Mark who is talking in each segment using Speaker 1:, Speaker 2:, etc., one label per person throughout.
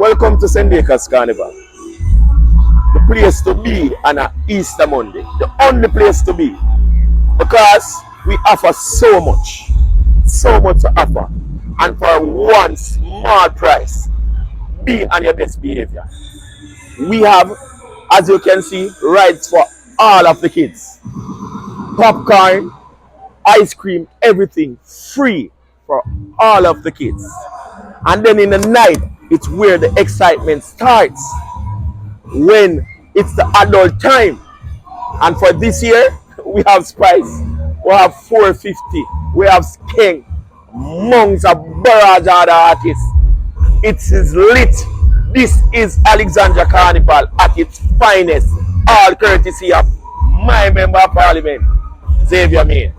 Speaker 1: Welcome to St. Acres Carnival. The place to be on a Easter Monday. The only place to be. Because we offer so much to offer. And for one small price, be on your best behavior. We have, as you can see, rides for all of the kids. Popcorn, ice cream, everything free for all of the kids. And then in the night, it's where the excitement starts. When it's the adult time. And for this year, we have Spice, we have 450, we have Skank, monks, a barrage of other artists. It is lit. This is Alexandria Carnival at its finest, all courtesy of my Member of Parliament, Xavier Maine.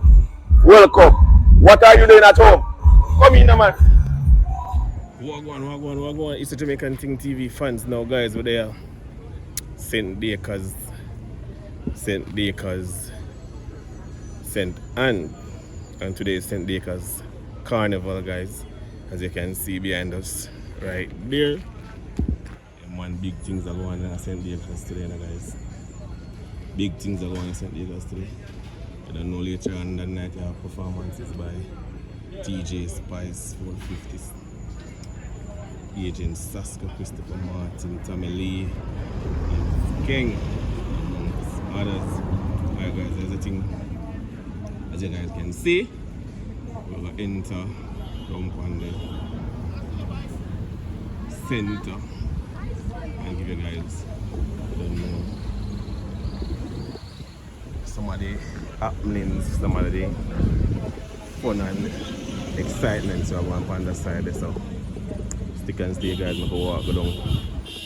Speaker 1: Welcome. What are you doing at home? Come in, man.
Speaker 2: Wagwan. It's the Jamaican Thing TV fans now, guys. We're there. St. Acres, St. Anne, and today is St. Acres Carnival, guys, as you can see behind us right there. And one big things are going on in St. Acres today, guys. Big things are going on in St. Acres today. I don't know, later on that night I have performances by TJ Spice 450, Agent Saska, Christopher Martin, Tommy Lee, King, amongst others. Alright guys, there's a thing, as you guys can see, we're going to enter down on the center and give you guys, I don't know, some of the happenings, some of the fun and excitement so I'm going on the side there. So stick and stay guys, I'm going to walk down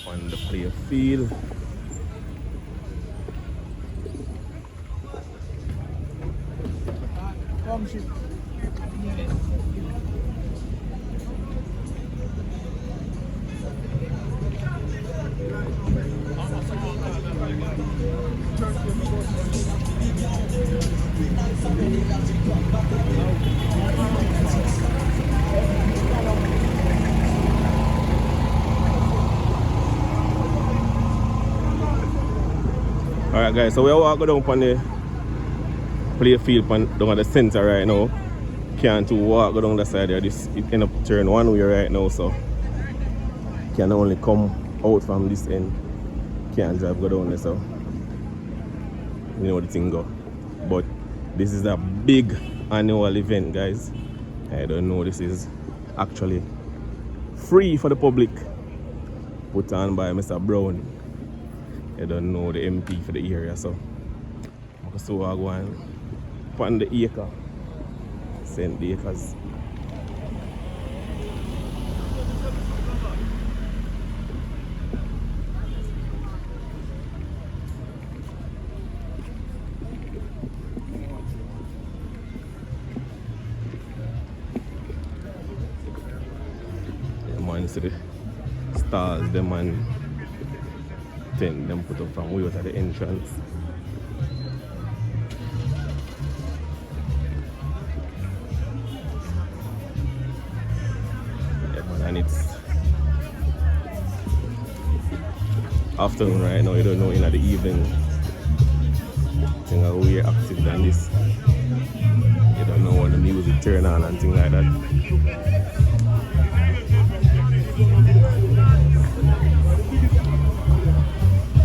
Speaker 2: on the player field. Alright guys, so we are walking down on the play field down at the center right now. Can't walk down the side there. This it end up turn one way right now, so can only come out from this end. Can't drive go down there, so you know the thing go. But this is a big annual event, guys. I don't know, this is actually free for the public, put on by Mr. Brown. I don't know the MP for the area, so I'm going on the acre, St. Acres. Man, see the stars, them and tent them put up from way out at the entrance. Yeah, man, and it's afternoon right now, you don't know, in the evening. Things are way active than this. You don't know when the music turn on and things like that.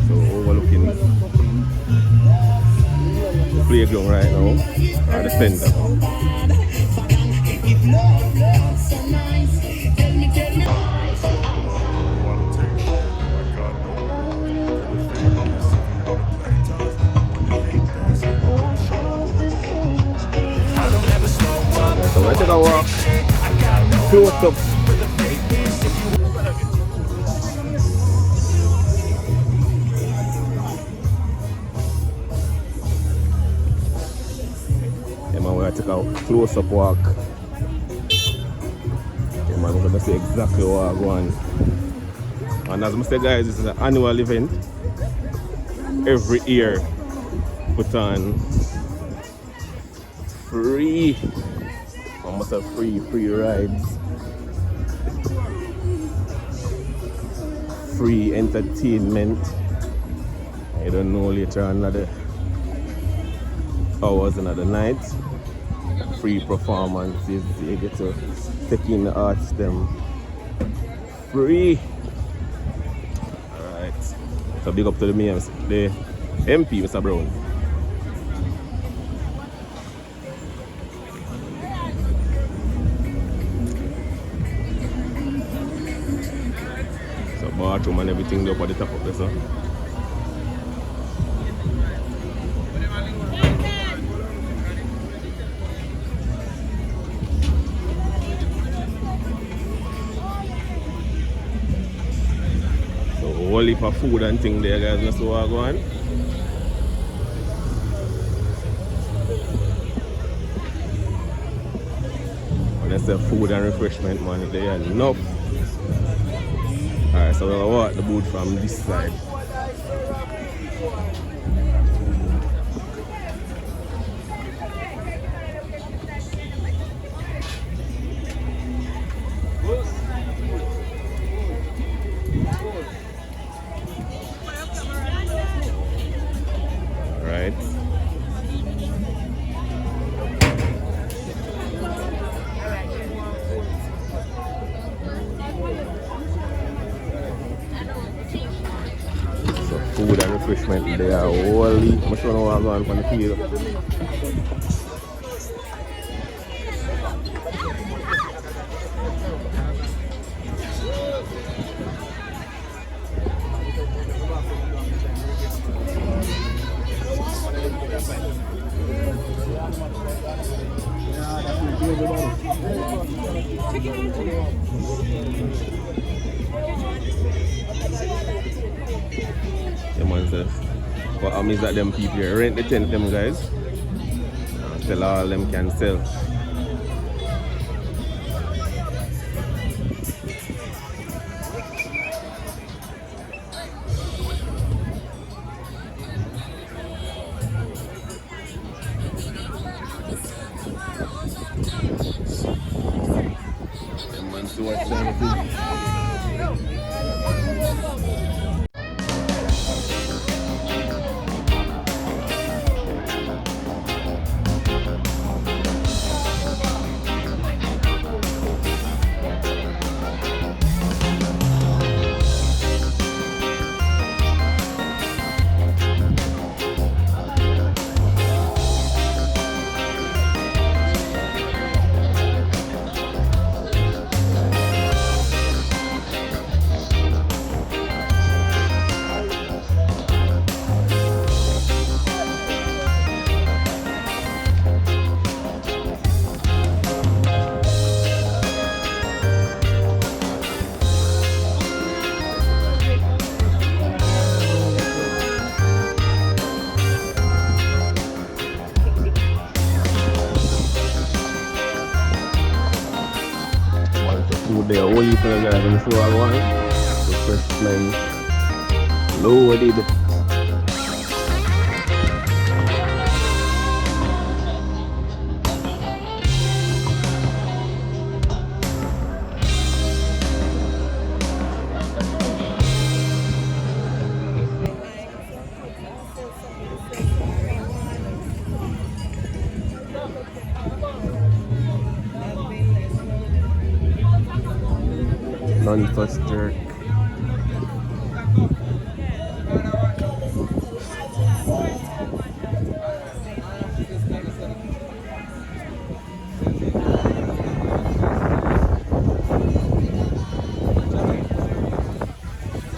Speaker 2: Overlooking the playground right now at the center. So let's take a walk close up. We're take a close-up walk. Yeah, man, we're going to see exactly what I'm going. And as I said, guys, this is an annual event. Every year, put on free, almost a free rides. free entertainment. I don't know later on another hours another night. Free performances, you get to take in the arts them free. Alright. So big up to the mayor, the MP, Mr. Brown. So bathroom and everything up at the top of this. Whole heap of food and thing there, guys. That's what I go on. And that's the food and refreshment money there. Enough. Alright, so we'll walk the boat from this side. Food and refreshment they are only. I'm sure no one going from the field. What happens that them people here rent the tent them guys. Tell all them can sell. Them ones to watch them. There are only for the guys on the floor one. Refreshment loaded. Non-touch jerk.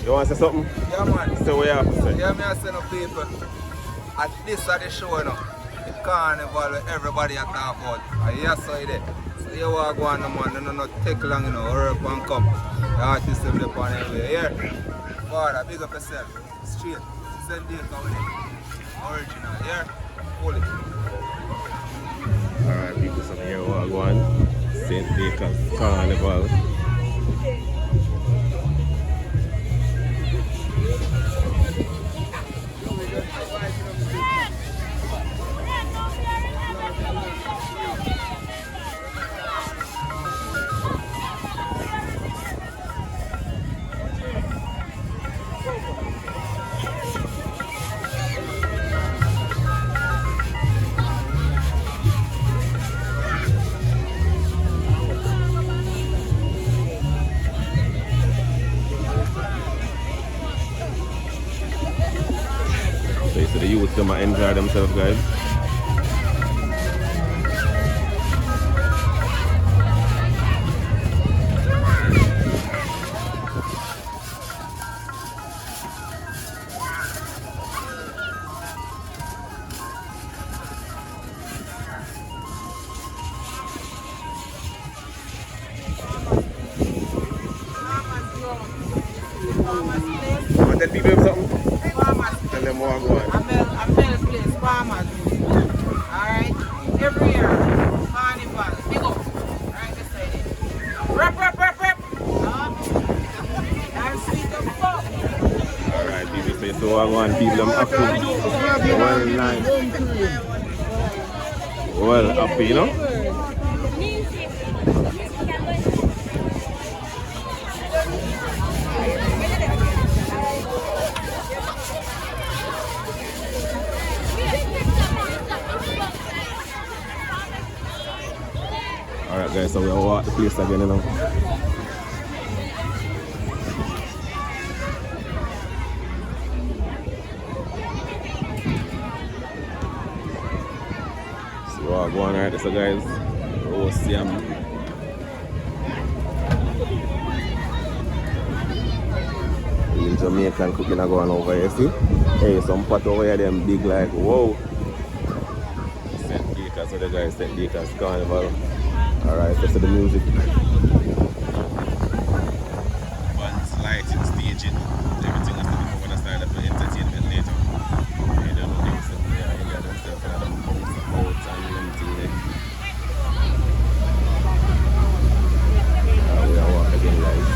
Speaker 2: You want to say something?
Speaker 3: Yeah, man.
Speaker 2: Say what you have to say.
Speaker 3: Yeah, me I say no people. At this at the show, no. The carnival where everybody at talk about. Yes, so it is. So you want to go on, man. No, not take long, you know. Hurry up and come. The artists will be up on everywhere. Here. Father, big up yourself. Straight. Send this coming in. Original. Here. Pull it.
Speaker 2: Alright, people, so here we are going. St. Baker's Carnival. youth them enjoy themselves, guys. Want tell people something?
Speaker 4: Farmers.
Speaker 2: Tell them what go on.
Speaker 4: I'm Mel Place, farmers. Alright? Every year, Carnival. Big up. Right beside it. Rep. I'm sweet and fuck.
Speaker 2: Alright, people say so I want people them happy. Well nice. Well happy, you know? Alright guys, so we'll walk the place again, you know. So we'll go on right, so guys. Oh, see real Jamaican cooking are going over here, see? Hey, some pot over here, them big like, whoa. St. Baker's, so the guys, St. Baker's Carnival. Alright, so the music. Once lighting, staging, everything has to be when I start up for entertainment later. I don't know things that they are in themselves and them boats and everything there. We are walk again, guys.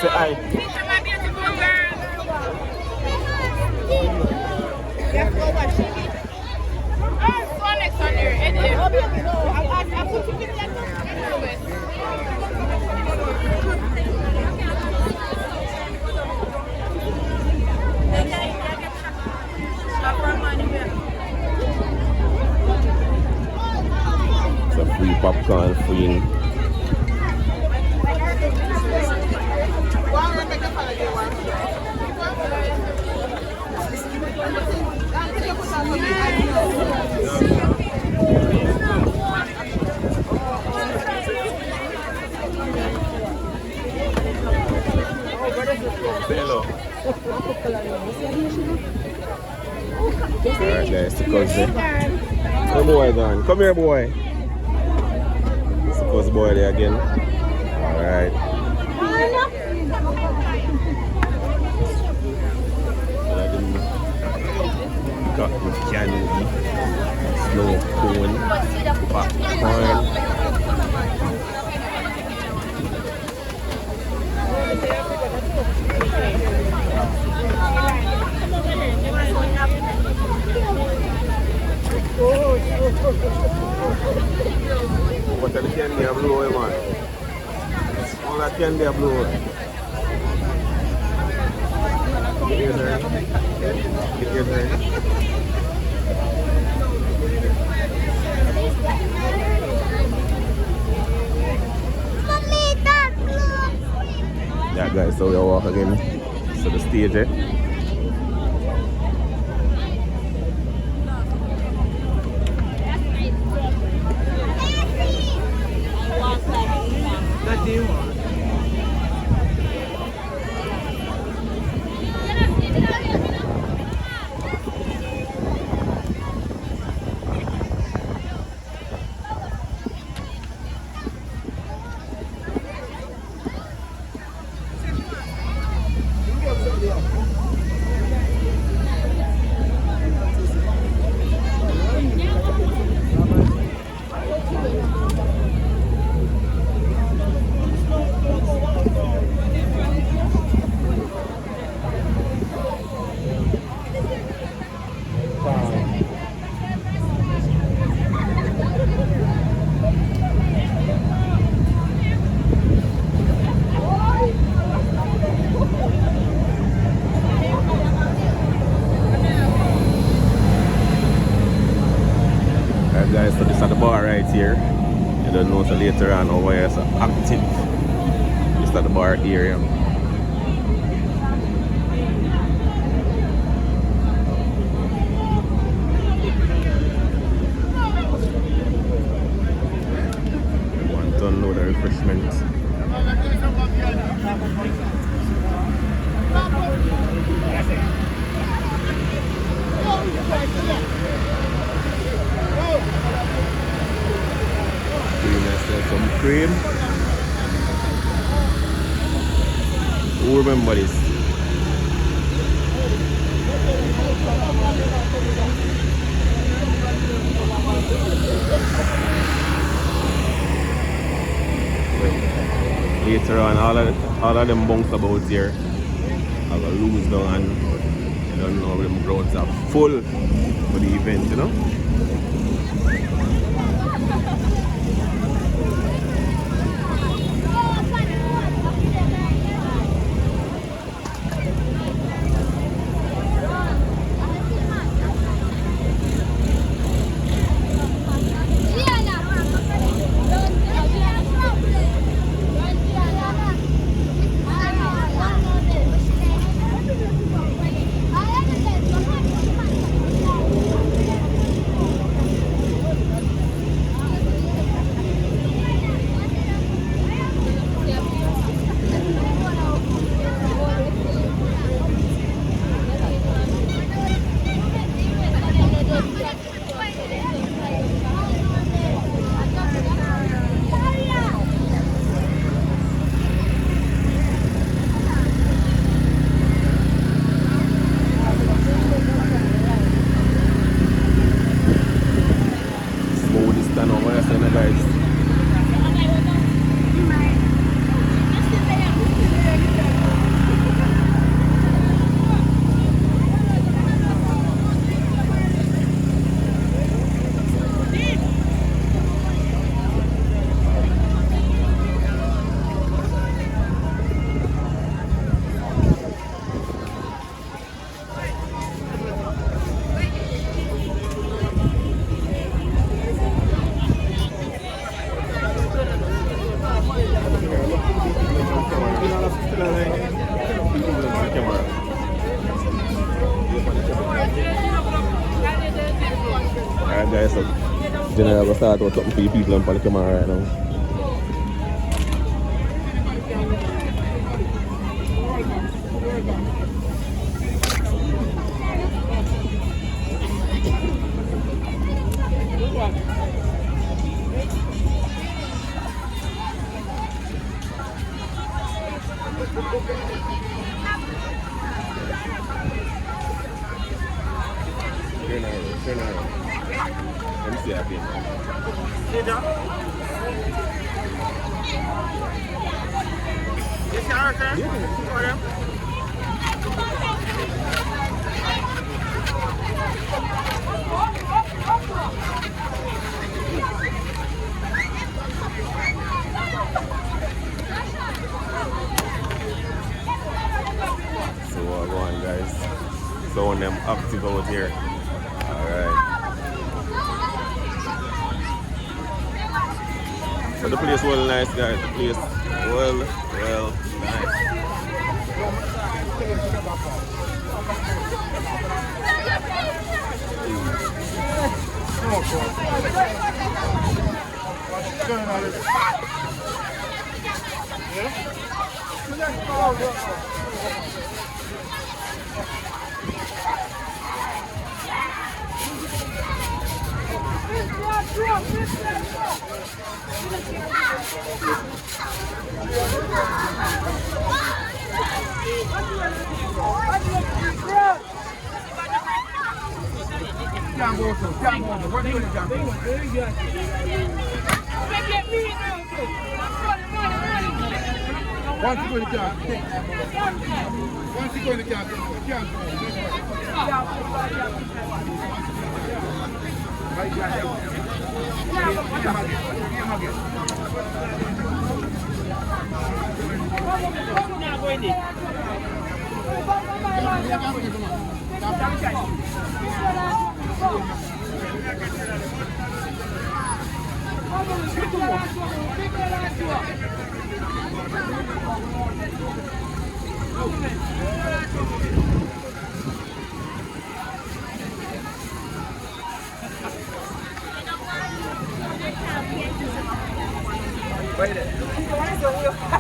Speaker 2: Say hi.
Speaker 4: Picture my beautiful girl. You have to go watch it. Oh, so next on there. I put you in that.
Speaker 2: It's a free popcorn, free. Hello. Alright guys, the cousin. Come boy gone. Come here boy. It's the cousin boy there again. Alright. Cotton candy, snow cone, popcorn. What are the candy I blow away, man? All that candy I blow away. Yeah guys, so we walk again to the stage, eh? here. You don't know so later on over here so active. Just at the bar area. One ton load of refreshments. Some cream. Who remember this? Later on, all of them bunks about here. I'll lose down and I don't know them grounds are full for the event, you know? Alright guys, so General will start with something for you people on the camera right now. Turn around. Let me see that thing. Sit down. Yes, you are, sir. Yeah. So go on, guys. So on them active out here. Alright. But the place well nice, guys. The place well nice.
Speaker 5: Once you go to the car, once you go to the car, you can't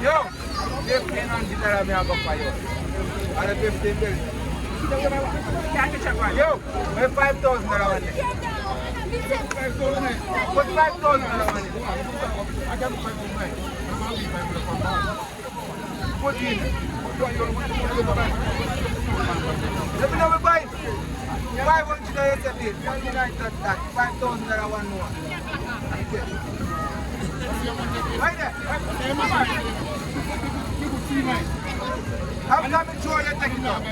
Speaker 3: Yo, 1500 me I go for you. And 15 bills. Yo, where 5,000 one there? Put 5,000 one there. I can put 5,000. Put in. Let me know we buy. 500 yesterday. 29 that. 5,000 one more. Right there. How come it's all you take it up?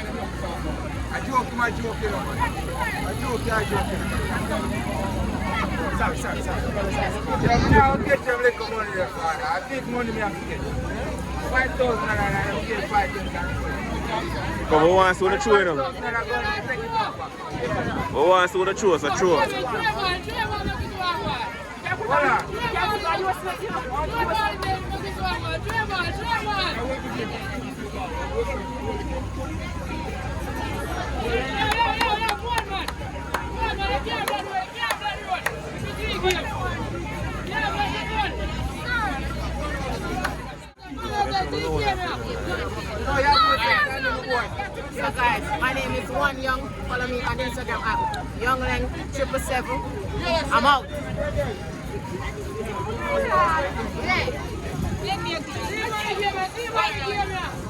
Speaker 3: I joke, my joke, you know. I joke. Sorry. Yeah, now I'll get them little money there, father. I big money me have to get. 5,000 and I don't get 5,000.
Speaker 2: Come on, want to see the true, you know.
Speaker 3: 5,000 and I'm going to take it up.
Speaker 2: We want to see the true, so true.
Speaker 3: Hold on.
Speaker 4: So guys, my name is One Young. Follow me on Instagram at YoungLeng777. I'm out.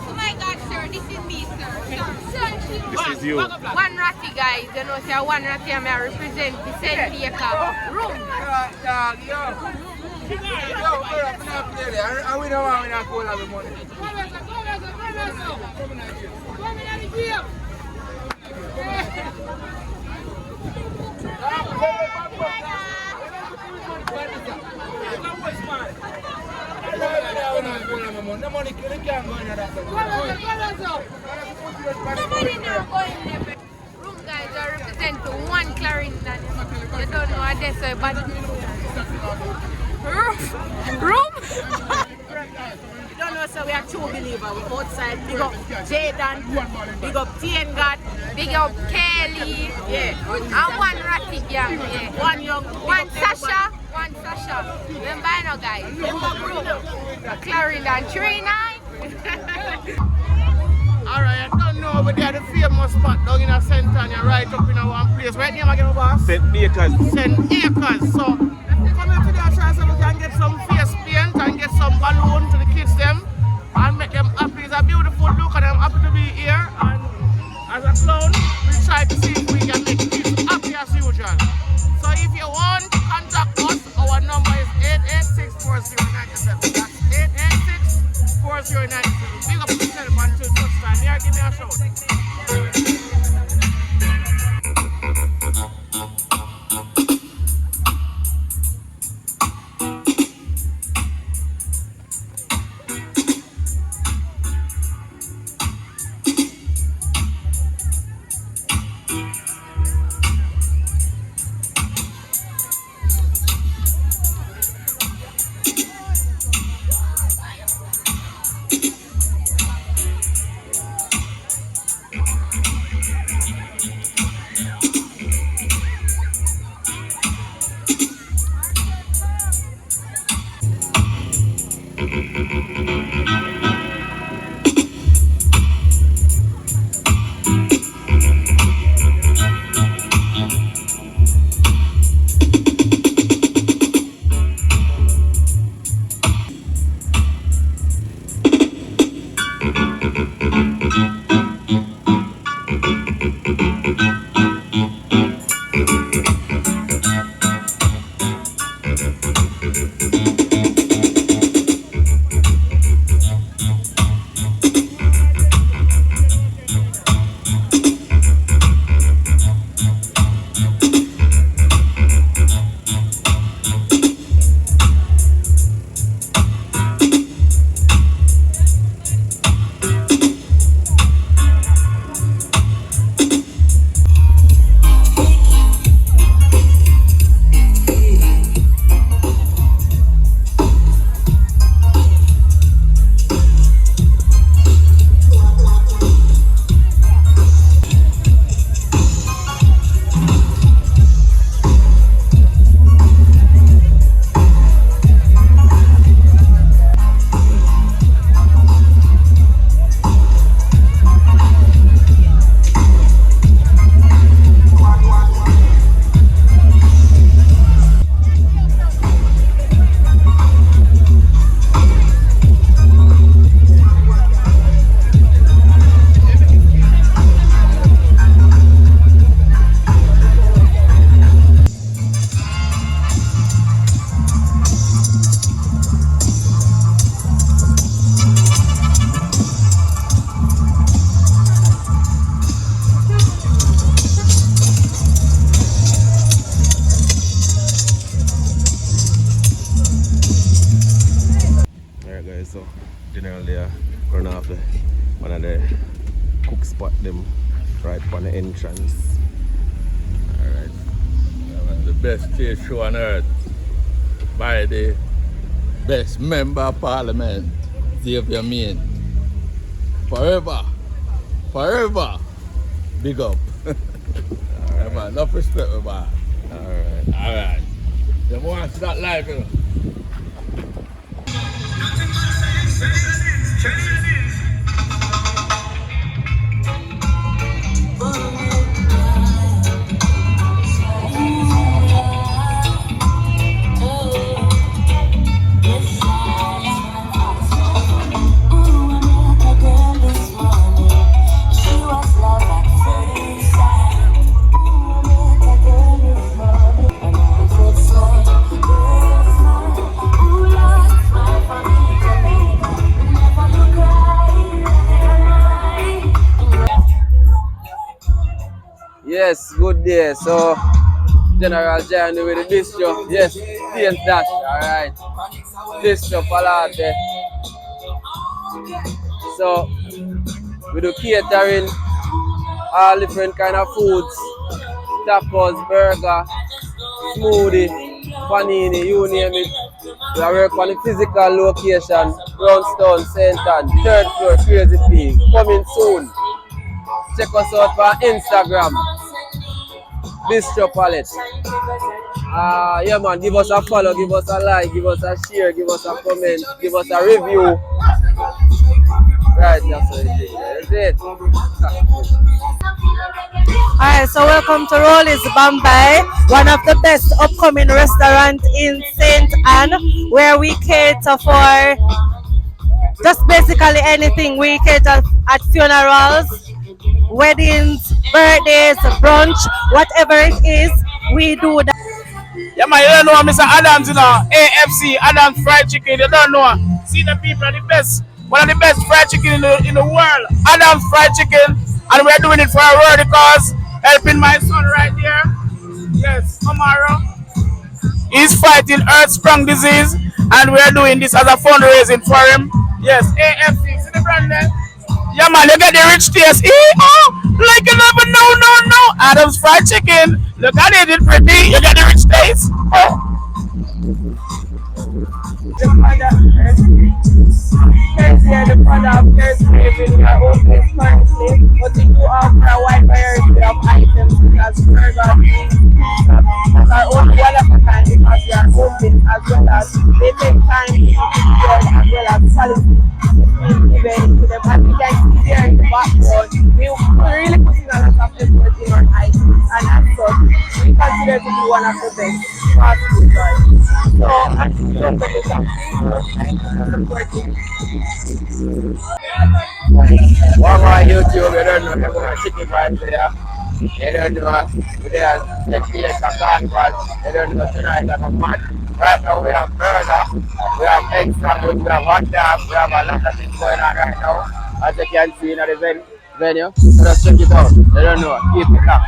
Speaker 6: Oh my God, sir, this is me, sir.
Speaker 2: This is you.
Speaker 6: One ratty, guys. You know, say one ratty, I represent the St. Baker room.
Speaker 3: Yo, I'm not play there. And we don't want to go all the money. No money can't go in that.
Speaker 6: Nobody now going there. Room, guys, I represent one Clarendon. You don't know what they say, but room.
Speaker 4: You don't know, so we are true believers. We're outside. Big up Jaden, big up Tiengat,
Speaker 6: Big up Kelly.
Speaker 4: yeah.
Speaker 6: And one ratty gang. Yeah.
Speaker 4: One Young,
Speaker 6: One Sasha. Remember now, guys. Remember group. Clarendon 39.
Speaker 5: Alright, I don't know, but they're the famous spot down in a center and you're right up in a one place. Right name again, boss?
Speaker 2: St. Baker's.
Speaker 5: St. Acres. So, come here today, try so we can get some face paint and get some balloon to the kids them and make them happy. It's a beautiful look and I'm happy to be here. And as a clown, we try to see if we can make kids happy as usual. So if you want to contact us, our number is 886-4097. That's 886-4097. Big up yourself until touch time. Here, give me a shout.
Speaker 2: one of the cook spot them right on the entrance.
Speaker 7: Alright. The best stage show on earth by the best member of parliament, Xavier Maine. Forever. Forever. Big up. Yeah, man, enough respect, man. Alright. Them want to see that live, you know.
Speaker 8: Yes, good day. So, General Journey with the bistro. Yes, Saint Dash. Alright. Bistro Palate. So, we do catering, all different kind of foods, tacos, burger, smoothie, panini, you name it. We work on the physical location, Brownstone, St. Ann, 3rd floor, Crazy Pig. Coming soon. Check us out on Instagram, Bistro Palette. Yeah man, give us a follow, give us a like, give us a share, give us a comment, give us a review. Right, that's what it is. That's it.
Speaker 9: Alright, so welcome to Rolly's Bombay, one of the best upcoming restaurants in St. Ann, where we cater for just basically anything. We cater at funerals, weddings, birthdays, brunch, whatever it is, we do that.
Speaker 5: Yeah, man, you don't know Mr. Adams, you know, AFC, Adams Fried Chicken, you don't know. See the people are the best, one of the best fried chicken in the world, Adams Fried Chicken, and we're doing it for a world cause, helping my son right there. Yes, tomorrow. He's fighting earth-sprung disease, and we're doing this as a fundraising for him. Yes, AFC, see the brand there? Yeah, man, you get the rich taste. Like you never know, no. Adams Fried Chicken. Look at it, it's pretty. You get the rich taste. The father of first craving our own place currently, but we do offer a wide variety of items such as burgers, our own one of a kind because we are open, as well as they take time to prepare as well as quality given to them. And we can see there in the background, we really put in a lot of effort in our items, and as such, we consider to be one of the best fast food joints. So, as you open this up,
Speaker 8: One more YouTube, you don't know, they're going to chicken right there. You don't know, they are taking a carnival. You don't know, tonight like a man. Right now we have burger, we have egg sandwich, we have hot dog, we have a lot of things going on right now. As you can see in the venue. So just check it out. You don't know, keep it up.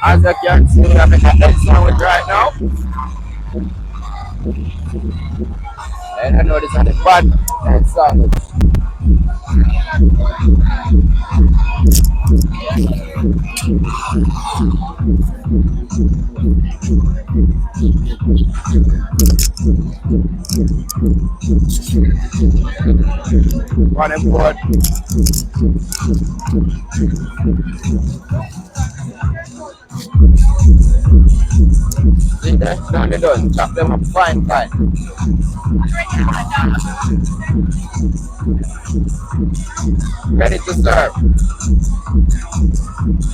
Speaker 8: As you can see, we have an egg sandwich right now. And I know this is the bad egg sandwich. One import. See that? Now they're done. Chop them up fine. Ready to serve.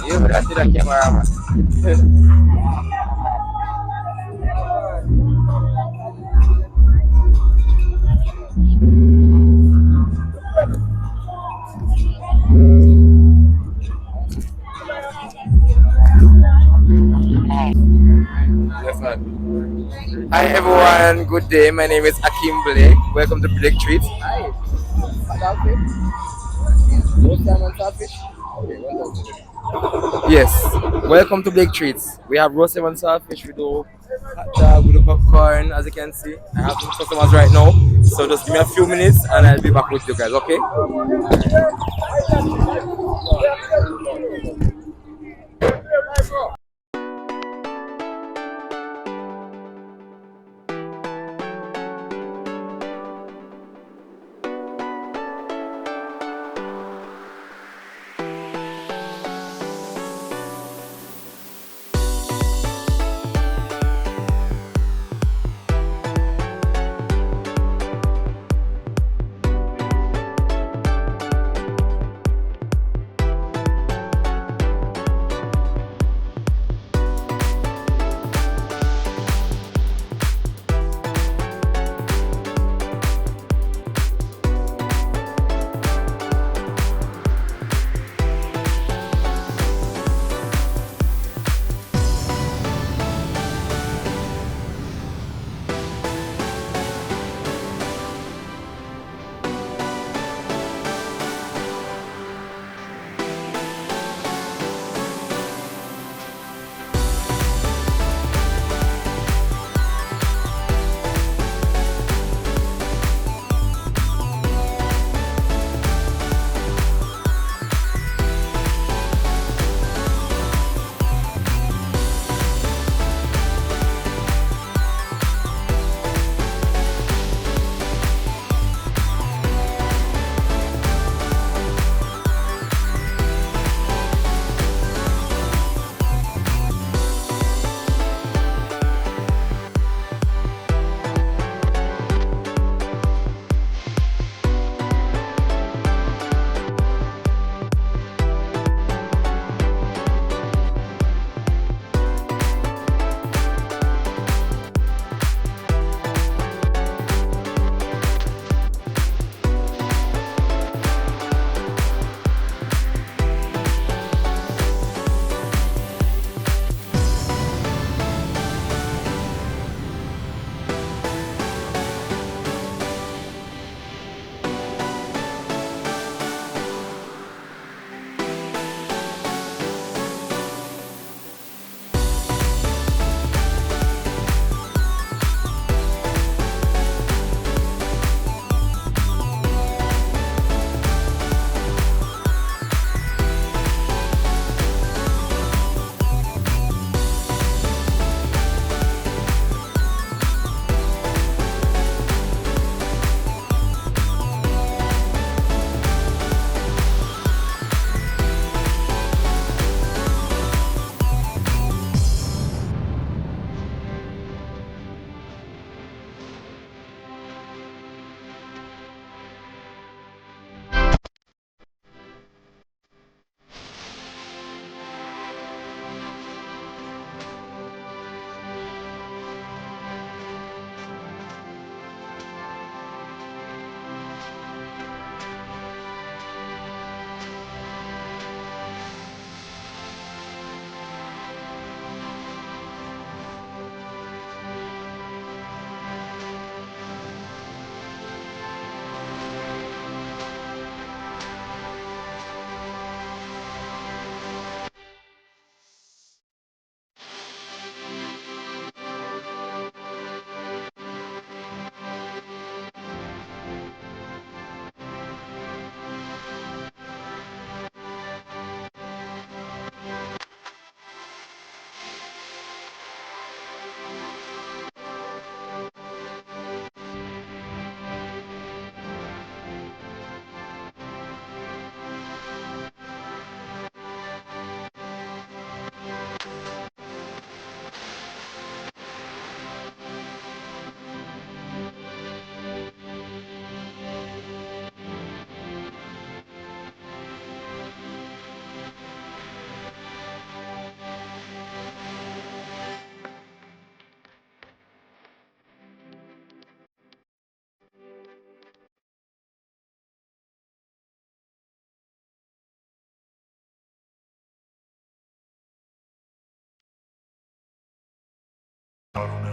Speaker 8: You would have to the cameraman. Yes, man.
Speaker 10: Hi everyone, good day. My name is Akim Blake. Welcome to Blake Treats. Hi. Yes, welcome to Blake Treats. We have roast and saltfish, we do hot dog, we do popcorn, as you can see. I have some customers right now, so just give me a few minutes and I'll be back with you guys, okay?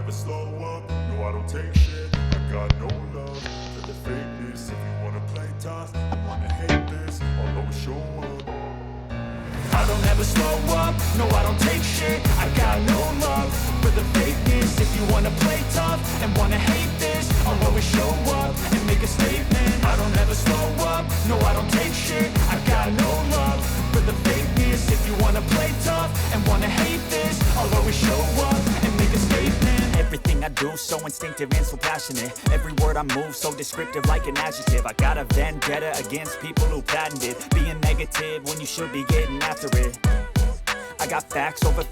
Speaker 11: never slow up, no I don't take shit. I got no love for the fakeness. If you wanna play tough and wanna hate this, I'll always show up. I don't ever slow up, no I don't take shit. I got no love for the fakeness. If you wanna play tough and wanna hate this, I'll always show up and make a statement. I don't ever slow up, no I don't take shit. I got no love for the fakeness. If you wanna play tough and wanna hate this, I'll always show up and make a statement.
Speaker 12: Everything I do so instinctive and so passionate. Every word I move so descriptive like an adjective. I got a vendetta against people who patented being negative when you should be getting after it. I got facts over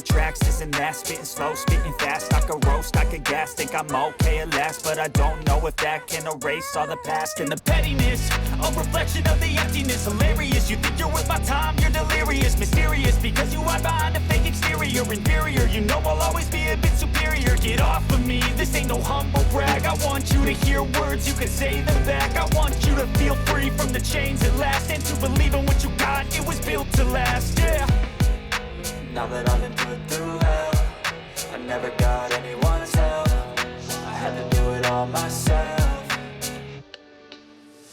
Speaker 12: tracks, this and that. Spitting slow, spitting fast. I could roast, I could gas. Think I'm okay at last, but I don't know if that can erase all the past. And the pettiness, a reflection of the emptiness. Hilarious, you think you're worth my time, you're delirious. Mysterious, because you hide behind a fake exterior. Inferior, you know I'll always be a bit superior. Get off of me, this ain't no humble brag. I want you to hear words, you can say them back. I want you to feel free from the chains at last, and to believe in what you got, it was built to last, yeah.
Speaker 13: Now that I've been put through hell, I never got anyone's help. I had to do it all myself.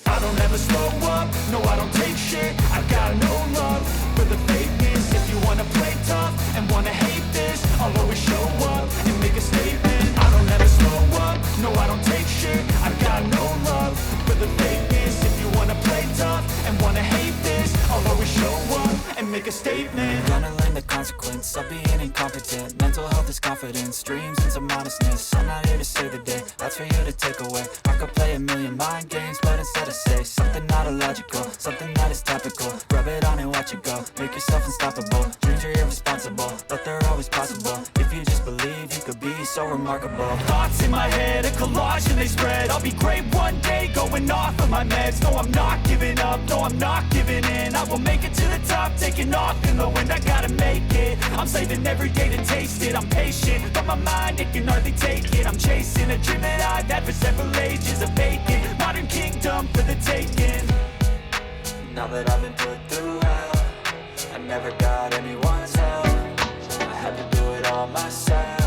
Speaker 11: I don't ever slow up, no I don't take shit. I got no love for the fakeness. If you wanna play tough and wanna hate this, I'll always show up and make a statement. I don't ever slow up, no I don't take shit. I got no love for the fakeness. If you wanna play tough and wanna hate this, I'll always show up and make a statement.
Speaker 13: Gonna learn the consequence of being incompetent. Mental health is confidence, dreams and some modestness. I'm not here to save the day, that's for you to take away. I could play a million mind games, but instead I say something not illogical, something that is topical. Rub it on and watch it go, make yourself unstoppable. Dreams are irresponsible, but they're always possible. If you just believe, you could be so remarkable.
Speaker 12: Thoughts in my head, a collage and they spread. I'll be great one day, going off of my meds. No, I'm not giving up, no, I'm not giving in. I will make it to the top, taking off in the wind. I gotta make it, I'm saving every day to taste it. I'm patient, but my mind, it can hardly take it. I'm chasing a dream that I've had for several ages. A vacant, modern kingdom for the taking.
Speaker 13: Now that I've been put through hell, I never got anyone's help. I had to do it all myself.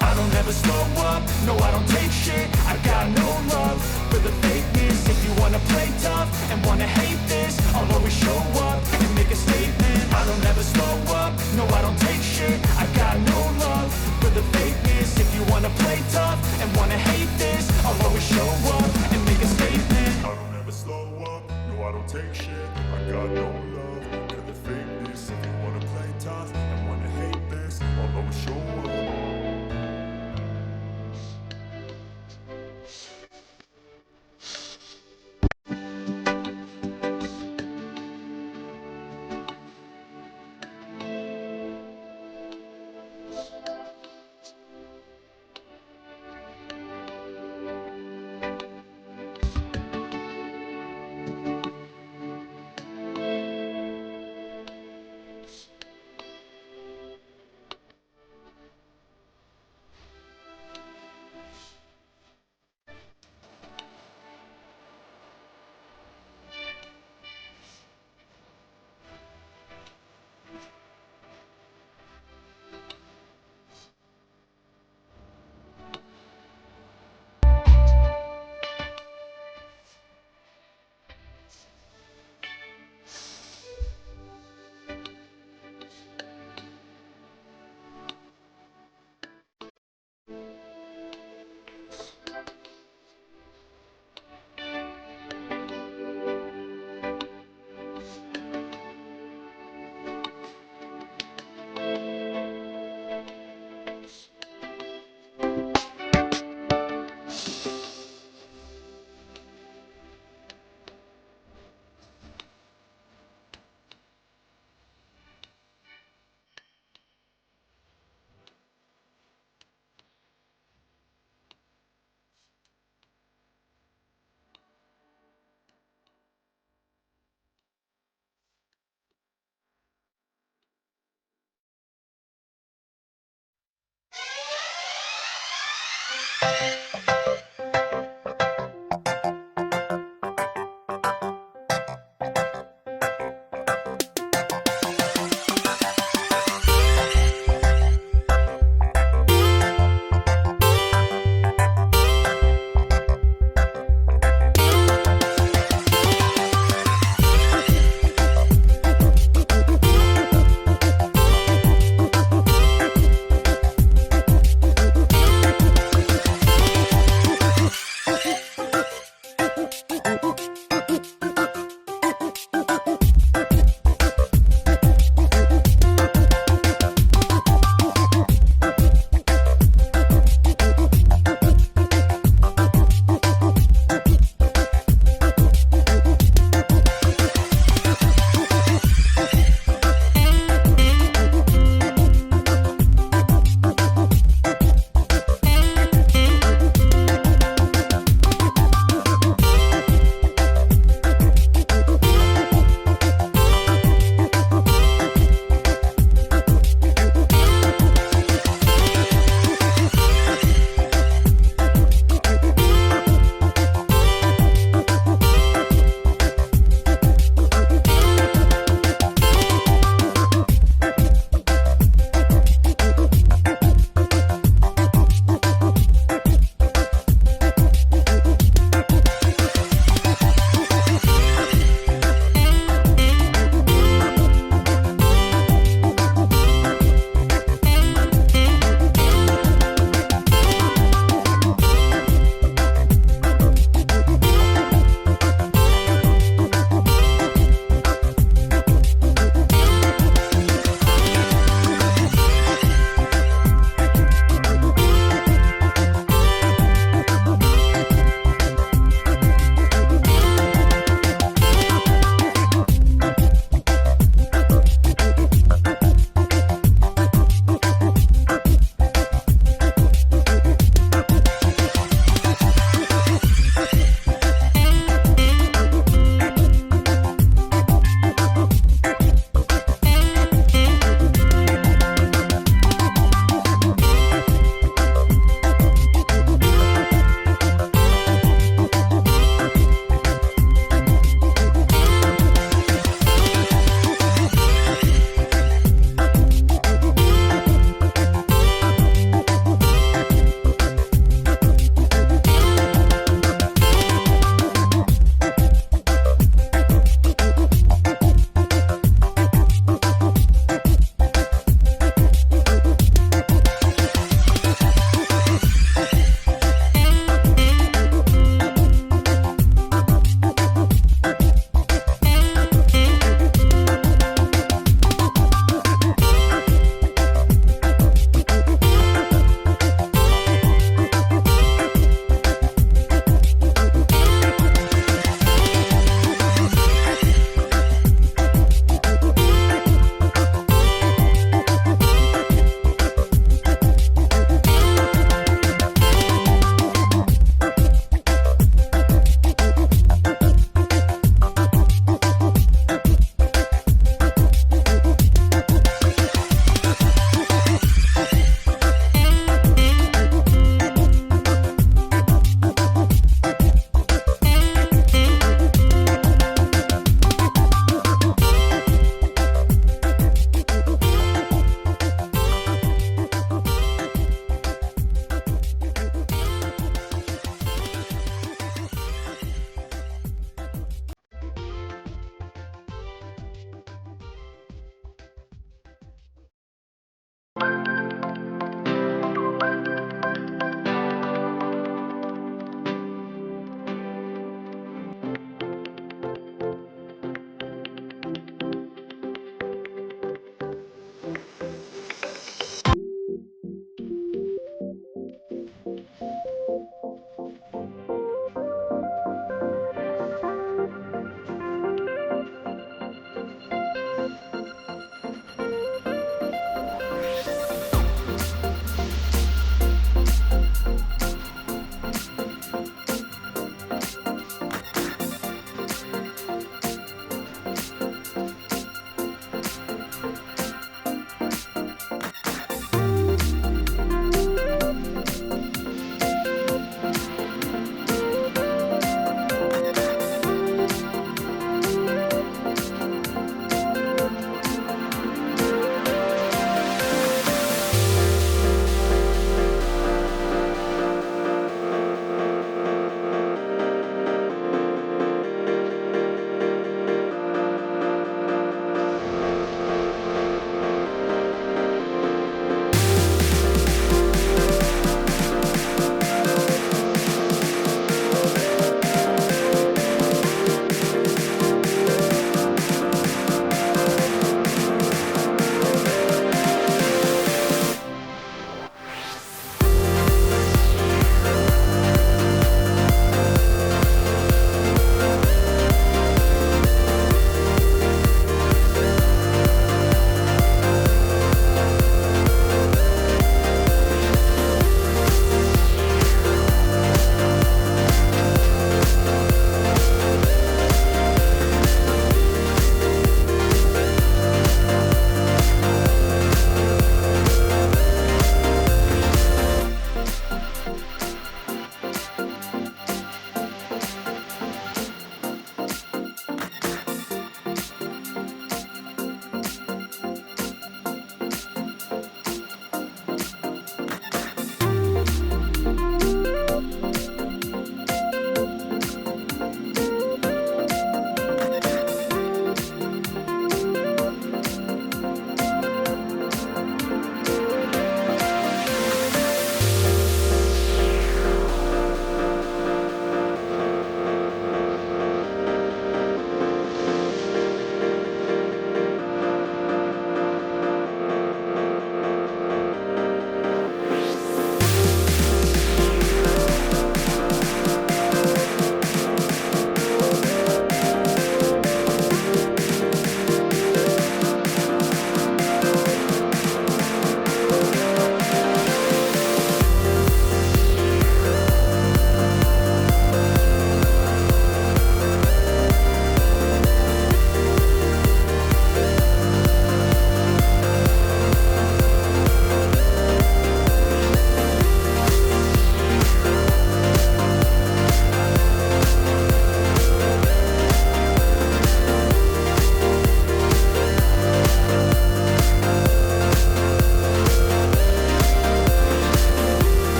Speaker 11: I don't ever slow up, no I don't take shit. I got no love for the fakeness. If you wanna play tough and wanna hate this, I'll always show up and make a statement. I don't ever slow up, no I don't take shit. I got no love for the fakeness. If you wanna play tough and wanna hate this, I'll always show up and make a statement. I don't ever slow up, no I don't take shit. I got no love for the fakeness. If you wanna play tough and wanna hate this, I'll always show up.